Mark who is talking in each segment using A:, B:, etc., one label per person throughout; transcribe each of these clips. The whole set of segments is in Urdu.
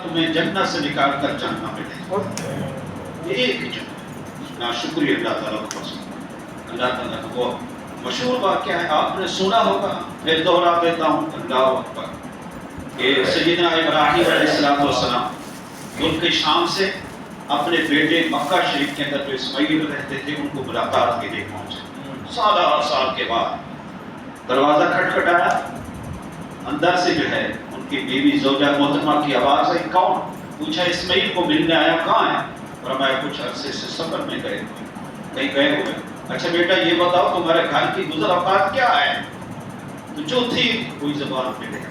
A: تمہیں جنت سے نکال کر جہنم میں لے ایک جو ناشکری اللہ تعالیٰ کو پسند اللہ تعالیٰ کا وہ مشہور واقعہ ہے آپ نے سنا ہوگا پھر دوہرا دیتا ہوں اللہ اکبر کہ سیدنا ابراہیم علیہ السلام ملک شام سے اپنے بیٹے مکہ شریف کے اندر جو اسماعیل رہتے تھے ان کو ملاقات کے لیے پہنچے سال کے بعد دروازہ کھٹکھٹایا اندر سے جو ہے ان کی بیوی زوجہ محترمہ کی آواز ہے کون پوچھا اسماعیل کو ملنے آیا کہاں ہے فرمایا کچھ عرصے سے سفر میں گئے ہوئے کہیں گئے ہوئے اچھا بیٹا یہ بتاؤ تمہارے گھر کی گزر اوقات کیا ہے تو جو تھی کوئی زبان پہ نہیں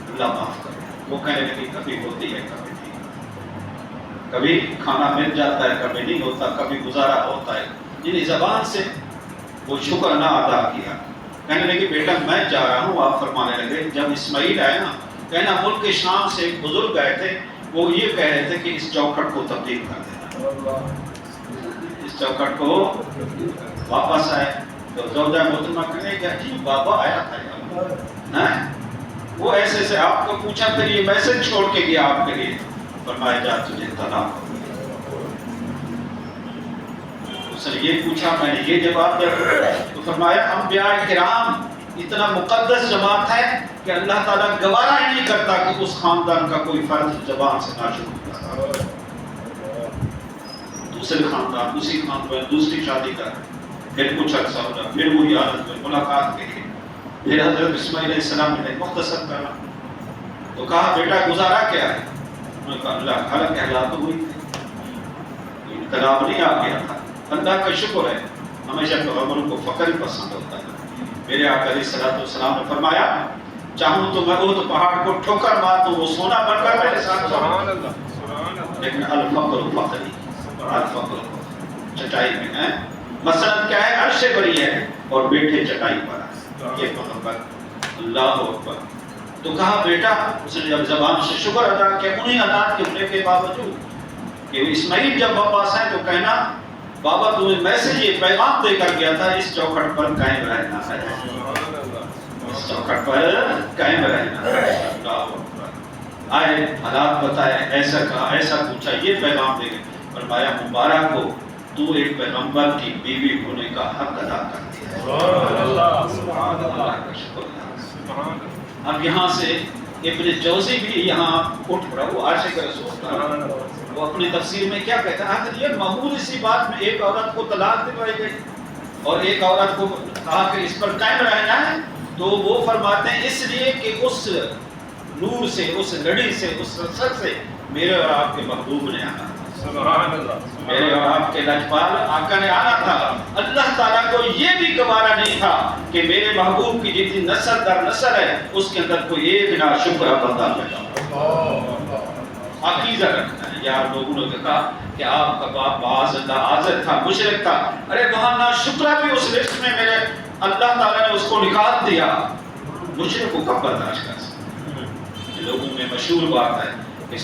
A: اللہ معاف کرے وہ کہنے لگی کبھی ہوتی ہے کبھی نہیں کبھی کھانا مل جاتا ہے کبھی نہیں ہوتا کبھی گزارا ہوتا ہے یعنی زبان سے وہ شکر نہ ادا کیا کہنے لگے بیٹا میں جا رہا ہوں آپ فرمانے لگے جب اسماعیل آئے نا کہنا ملک شام سے ایک بزرگ گئے تھے وہ یہ کہہ رہے تھے کہ اس چوکھٹ کو تبدیل کر دینا اس چوکھٹ کو واپس آئے تو زوجہ محترمہ کہنے کہ جی بابا آیا تھا وہ ایسے سے آپ کو پوچھا پھر یہ میسج چھوڑ کے گیا آپ کے لیے فرمایا جا تجھے طلاق اس نے یہ پوچھا میں نے یہ جواب دیا تو فرمایا انبیاء کرام اتنا مقدس جماعت ہے کہ اللہ تعالیٰ گوارا ہی نہیں کرتا کہ اس خاندان کا کوئی فرد زبان سے ناشکر کرتا دوسرے خاندان اسی خاندان دوسری شادی کر پھر کچھ عرصہ ہو رہا پھر وہی عادت میں ملاقات کے لیے پھر حضرت اسماعیل علیہ السلام نے مختصر کرنا تو کہا بیٹا گزارا کیا ہے انہوں نے کہا اللہ خلق احلات ہوئی تھی انقلاب نہیں آ گیا تھا اللہ کا شکر ہے ہمیشہ پیغمبروں کو فخر ہی پسند ہوتا ہے میرے آقا علیہ الصلوۃ والسلام نے فرمایا چاہوں تو میں وہ پہاڑ کو ٹھوکر مار دوں وہ سونا بن کر میرے ساتھ سبحان اللہ لیکن الفقر فقری الفقر چٹائی میں ہے مثلا کیا ہے عرش بری ہے اور بیٹھے چٹائی پر ہے یہ پیغمبر اللہ اکبر تو کہا بیٹا اس نے جب زبان سے شکر ادا کیا انہیں حالات کے ہونے کے باوجود کہ اسماعیل جب واپس آئے تو کہنا بابا تمہیں میسج یہ پیغام دے کر گیا تھا اس چوکھٹ پر قائم رہنا ہے اس چوکھٹ پر قائم رہنا ہے آئے حالات بتائے ایسا کہا ایسا پوچھا یہ پیغام دے گئے فرمایا مبارک ہو تو ایک پیغمبر کی بیوی ہونے کا حق ادا کرتی ہے سبحان اللہ کا شکر اب یہاں سے ابن جوزی بھی یہاں اٹھ پڑا وہ عاشق رسول تھا وہ اپنی تفسیر میں کیا کہتا ہے آخر یہ معمولی سی بات میں ایک عورت کو طلاق دلوائی گئی اور ایک عورت کو کہا کہ اس پر قائم رہنا ہے تو وہ فرماتے ہیں اس لیے کہ اس نور سے اس لڑی سے اس سر سے میرے اور آپ کے محبوب نے آنا سبحان اللہ میرے اور آپ کے لجپال آقا نے آنا تھا اللہ تعالیٰ کو یہ بھی گوارا نہیں تھا کہ میرے محبوب کی جتنی نسل در نسل ہے اس کے اندر کوئی ایک ناشکرہ بندہ پیدا عقیدہ رکھنا ہے یار لوگوں نے کہا کہ آپ کا باپ باز عازر تھا مشرک تھا ارے وہاں ناشکرہ بھی اس لسٹ میں میرے اللہ تعالیٰ نے اس کو نکال دیا مشرک کو کب برداشت کر سکتے لوگوں میں مشہور بات ہے کہ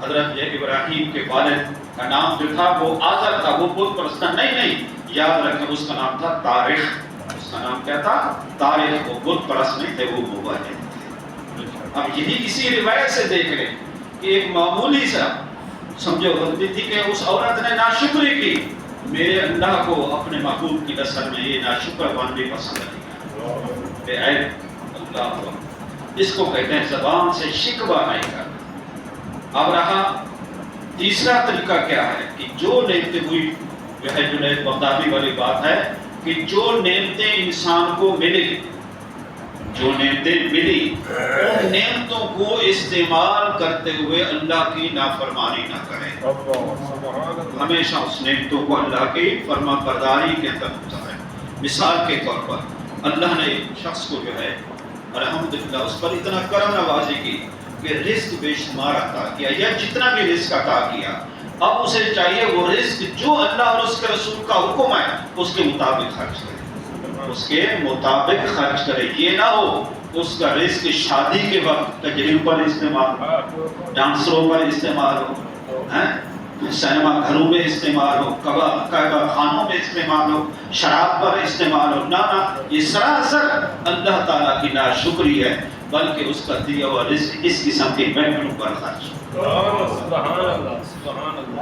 A: حضرت ابراہیم کے والد کا نام جو تھا وہ آزر تھا وہ بت پرست نہیں یاد رکھیں اس کا نام تھا طارق اس کا نام کیا تھا طارق وہ بت پرست نہیں تھے وہ موحد تھے اب یہی اسی روایت سے دیکھ لیں کہ ایک معمولی سا سمجھو غلطی تھی کہ اس عورت نے ناشکری کی میرے اللہ کو اپنے محبوب کی نسل میں یہ ناشکر بن بھی پسند نہیں بے عیب اللہ اس کو کہتے ہیں زبان سے شکوہ نہیں کرنا اب رہا تیسرا طریقہ کیا ہے کہ جو نعمتیں ہوئی جو ہے جنید بغدادی والی بات ہے کہ جو نعمتیں انسان کو ملی جو نعمتیں ملی ان نعمتوں کو استعمال کرتے ہوئے اللہ کی نافرمانی نہ کریں ہمیشہ اس نعمتوں کو اللہ کی فرما برداری کے اندر گزاریں مثال کے طور پر اللہ نے شخص کو جو ہے الحمدللہ اس پر اتنا کرم نوازی کی کہ رزق بے شمار عطا کیا یا جتنا بھی رزق عطا کیا اب اسے چاہیے وہ رزق جو اللہ اور اس کے رسول کا حکم ہے اس کے مطابق خرچ کرے اس کے مطابق خرچ کرے یہ نہ ہو اس کا رزق شادی کے وقت تجریب پر استعمال ہو ڈانسروں پر استعمال ہو سینما گھروں میں استعمال ہو کعبہ خانوں میں استعمال ہو شراب پر استعمال ہو نہ یہ سراسر اللہ تعالیٰ کی ناشکری ہے بلکہ اس کا دیا ہوا رزق اس قسم کے محفلوں پر خرچ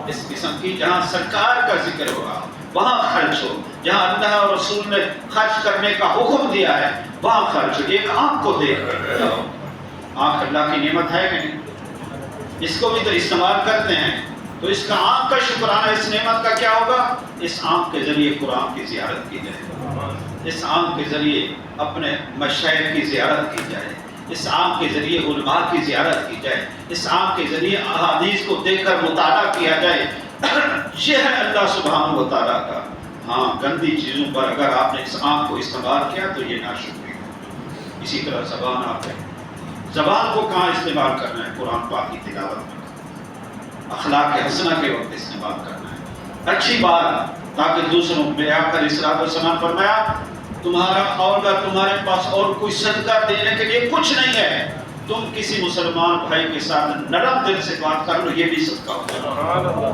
A: اس قسم کی جہاں سرکار کا ذکر ہو رہا وہاں خرچ ہو، جہاں اللہ اور رسول نے خرچ کرنے کا حکم دیا ہے وہاں خرچ ہو۔ ایک آنکھ کو دیکھ کر آنکھ اللہ کی نعمت ہے کہ نہیں؟ اس کو بھی تو استعمال کرتے ہیں، تو اس کا آنکھ کا شکرانہ اس نعمت کا کیا ہوگا؟ اس آنکھ کے ذریعے قرآن کی زیارت کی جائے، اس آنکھ کے ذریعے اپنے مشائخ کی زیارت کی جائے، اس آنکھ کے ذریعے علماء کی زیارت کی جائے، اس آنکھ کے ذریعے احادیث کو دیکھ کر مطالعہ کیا جائے۔ یہ ہے اللہ سبحانہ و تعالیٰ کا۔ ہاں، گندی چیزوں پر اگر آپ نے اس آنکھ کو استعمال کیا تو یہ ناشکری ہے۔ اسی طرح زبان آپ ہے، زبان کو کہاں استعمال کرنا ہے؟ قرآن پاک کی تلاوت میں، اخلاق حسنہ کے وقت استعمال کرنا ہے، اچھی بات، تاکہ دوسروں میں آ کر اسلام والسلام فرمایا تمہارا اور تمہارے پاس اور کوئی صدقہ دینے کے لیے کچھ نہیں ہے، تم کسی مسلمان بھائی کے ساتھ نرم دل سے بات کر لو، یہ بھی صدقہ ہو جائے،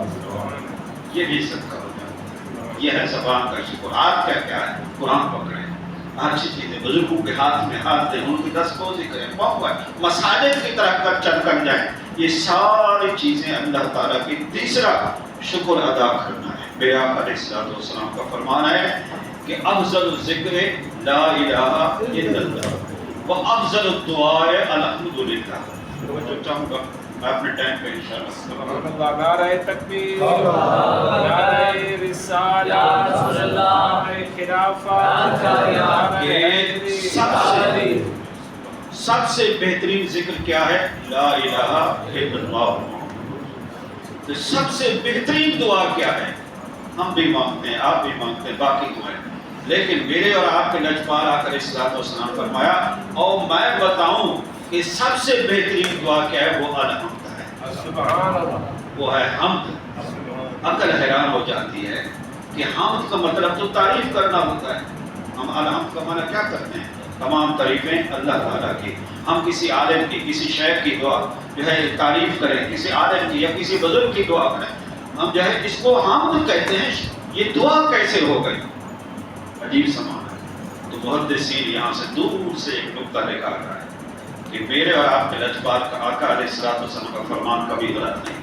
A: یہ بھی صدقہ ہو جائے۔ یہ ہے زبان کا شکر۔ آج کیا ہے؟ قرآن پکڑیں، اچھی چیزیں، بزرگوں کے ہاتھ میں ہاتھ دیں، ان کی دستپوزی کریں، مساجد کی طرف چل کر جائیں، یہ ساری چیزیں اللہ تعالیٰ کی تیسرا شکر ادا کرنا ہے۔ بے آقا علیہ السلام کا فرمان ہے کہ افضل الذکر لا الہ الا اللہ و افضل الدعاء الحمدللہ۔ توجہ چاہوں گا میں اپنے ٹائم پہ انشاءاللہ۔
B: نعرہ تکبیر، نعرہ رسالت، نعرہ خلافت،
A: سب سے بہترین ذکر کیا ہے؟ لا الہ الا اللہ۔ تو سب سے بہترین دعا کیا ہے؟ ہم بھی مانگتے ہیں، آپ بھی مانگتے ہیں، باقی دعائیں، لیکن میرے اور آپ کے لجپال آ کر الصلوۃ والسلام فرمایا اور میں بتاؤں کہ سب سے بہترین دعا کیا ہے؟ وہ الحمد ہے،
B: سبحان اللہ،
A: وہ ہے حمد۔ عقل حیران ہو جاتی ہے کہ حمد کا مطلب تو تعریف کرنا ہوتا ہے، ہم الحمد کا معنی کیا کرتے ہیں؟ تمام تعریفیں اللہ تعالیٰ کی۔ ہم کسی عالم کی، کسی شیخ کی دعا جو ہے تعریف کریں، کسی عالم کی یا کسی بزرگ کی دعا کریں، ہم جو ہے اس کو حمد کہتے ہیں۔ یہ دعا کیسے ہو گئی؟ عجیب سامان ہے۔ تو محدثین یہاں سے دور سے ایک نقطہ لکھا رہا ہے کہ میرے اور آپ کے لجپال کا آقا علیہ السلام کا فرمان کبھی غلط نہیں،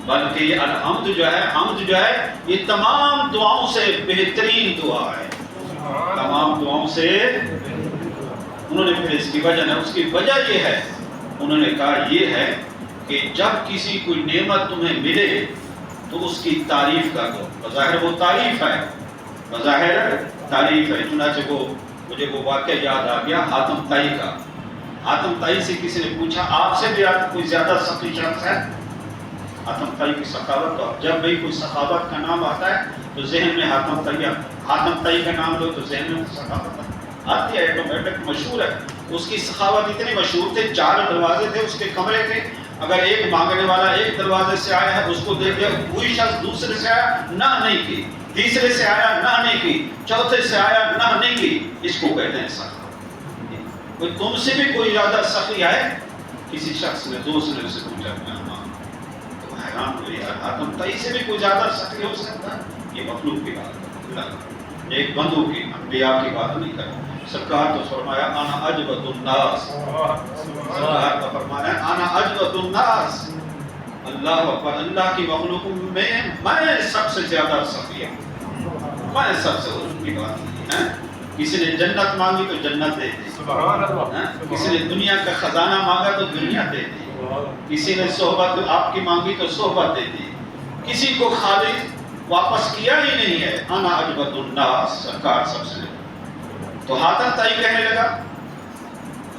A: بلکہ یہ الحمد جو ہے، حمد جو ہے، یہ تمام دعاؤں سے بہترین دعا ہے، تمام دعاؤں سے۔ انہوں نے پھر اس کی وجہ ہے، اس کی وجہ یہ ہے، انہوں نے کہا یہ ہے کہ جب کسی کوئی نعمت تمہیں ملے تو اس کی تعریف کر دو۔ بظاہر وہ تعریف ہے، بظاہر تعریف ہے۔ چنانچہ مجھے وہ واقعہ یاد آ گیا حاتم طائی کا۔ حاتم طائی سے کسی نے پوچھا آپ سے بھی کوئی زیادہ سخی شخص ہے؟ حاتم طائی کی سخاوت، تو جب بھی کوئی سخاوت کا نام آتا ہے تو ذہن میں حاتم طائی کا نام لو تو ذہن میں سخاوت آتی ہے، آٹومیٹک مشہور ہے۔ اس کی سخاوت اتنی مشہور تھے، 4 دروازے تھے اس کے کمرے کے، اگر ایک مانگنے والا ایک دروازے سے آیا ہے اس کو دیکھ لیا، کوئی شخص دوسرے سے آیا نہ نہیں کی، تیسرے سے آیا نہ نہیں کی، چوتھے سے آیا نہ نہیں کی، اس کو کہتے ہیں سخاوت۔ کوئی تم سے بھی کوئی زیادہ سخی ہے؟ کسی شخص نے، دوست نے اسے پوچھا، تو حیران ہوئے، یار حاتم طائی سے بھی کوئی زیادہ سخی ہو سکتا ہے؟ یہ مخلوق کی بات ہے، ایک بندوں کی، انبیاء کی بات نہیں کرتا۔ سرکار تو فرمایا انا اجود الناس، سرکار کا فرمانا ہے انا اجود الناس، اللہ اکبر، اللہ کی مخلوقوں میں سب سے زیادہ سخی ہوں، میں سب سے۔ ان کی بات نہیں ہے، کسی نے جنت مانگی تو جنت دے دی،
B: سبحان اللہ،
A: کسی نے دنیا کا خزانہ مانگا تو دنیا دے دی، کسی نے صحبت آپ کی مانگی تو صحبت دے دی، کسی کو خالی واپس کیا ہی نہیں ہے۔ انا اجود الناس، سرکار سب سے۔ تو حاتم طائی کہنے لگا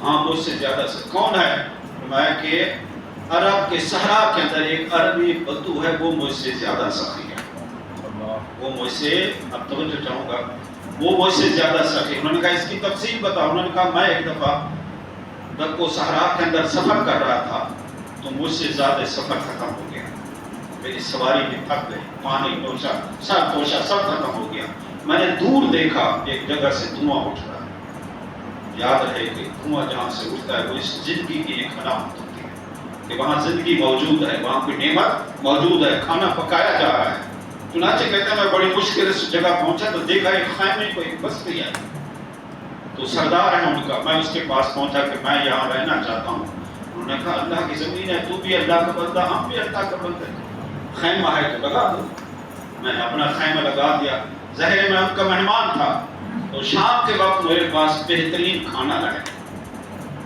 A: ہاں مجھ سے زیادہ سے کون ہے؟ میں کہ عرب کے صحرا کے اندر ایک عربی بدو ہے، وہ مجھ سے زیادہ سخی ہے، وہ مجھ سے، اب توجہ چاہوں گا، وہ مجھ سے زیادہ سخی۔ انہوں نے کہا اس کی تفصیل بتاؤ۔ انہوں نے کہا میں ایک دفعہ جب کو صحرا کے اندر سفر کر رہا تھا تو مجھ سے زیادہ سفر ختم ہو گیا، میری سواری بھی تھک گئی، پانی نوشا سب توشا سب ختم ہو گیا۔ میں نے دور دیکھا ایک جگہ سے دھواں اٹھ رہا ہے، یاد رہے کہ دھواں جہاں سے اٹھتا ہے وہ اس زندگی کی ایک علامت ہوتی ہے کہ وہاں زندگی موجود ہے، وہاں کوئی نعمت موجود ہے، کھانا پکایا جا رہا ہے۔ چنانچہ کہتا ہے میں بڑی مشکل اس جگہ پہنچا تو دیکھا ایک خیمے کو ایک بستی آئی، تو سردار ہے ان کا، میں اس کے پاس پہنچا کہ میں یہاں رہنا چاہتا ہوں. انہوں نے کہا اللہ کی زمین ہے، تو بھی اللہ کا بندہ، ہم بھی اللہ کا بندہ ہے، خیمہ ہے تو لگا دو. میں نے اپنا خیمہ لگا دیا. ظاہر میں ان کا مہمان تھا، تو شام کے وقت میرے پاس بہترین کھانا لائے،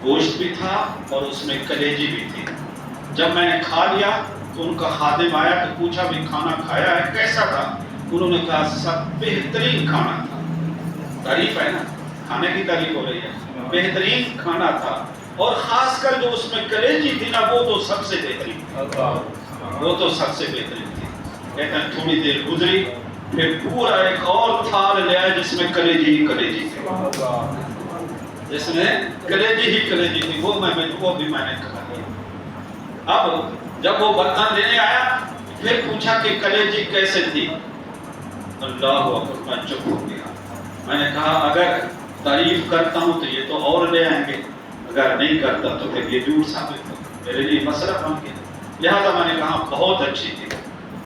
A: گوشت بھی تھا اور اس میں کلیجی بھی تھی. جب میں نے کھا لیا تو ان کا خادم آیا تو پوچھا بھی کھانا کھایا ہے کیسا تھا؟ انہوں نے کہا سب بہترین کھانا تھا. تعریف ہے نا، کھانے کی تعریف ہو رہی ہے. بہترین کھانا تھا، اور خاص کر جو اس میں کلیجی تھی نا، وہ تو سب سے بہترین تھی، وہ تو سب سے بہترین تھی. لیکن تھوڑی دیر گزری، پھر پورا ایک اور تھال لے آئے جس میں کلیجی ہی کلیجی تھی، جس میں کلیجی ہی کلیجی تھی. وہ بھی میں نے کھا لیا. اب جب وہ برتن لینے آیا پھر پوچھا کہ کلیجی کیسے تھی؟ اللہ اکبر، میں چپ ہو گیا. میں نے کہا اگر تعریف کرتا ہوں تو یہ تو اور لے آئیں گے، اگر نہیں کرتا تو پھر یہ جھوٹ ثابت ہو، میرے لیے مسئلہ بن گیا. لہٰذا میں نے کہا بہت اچھی تھی.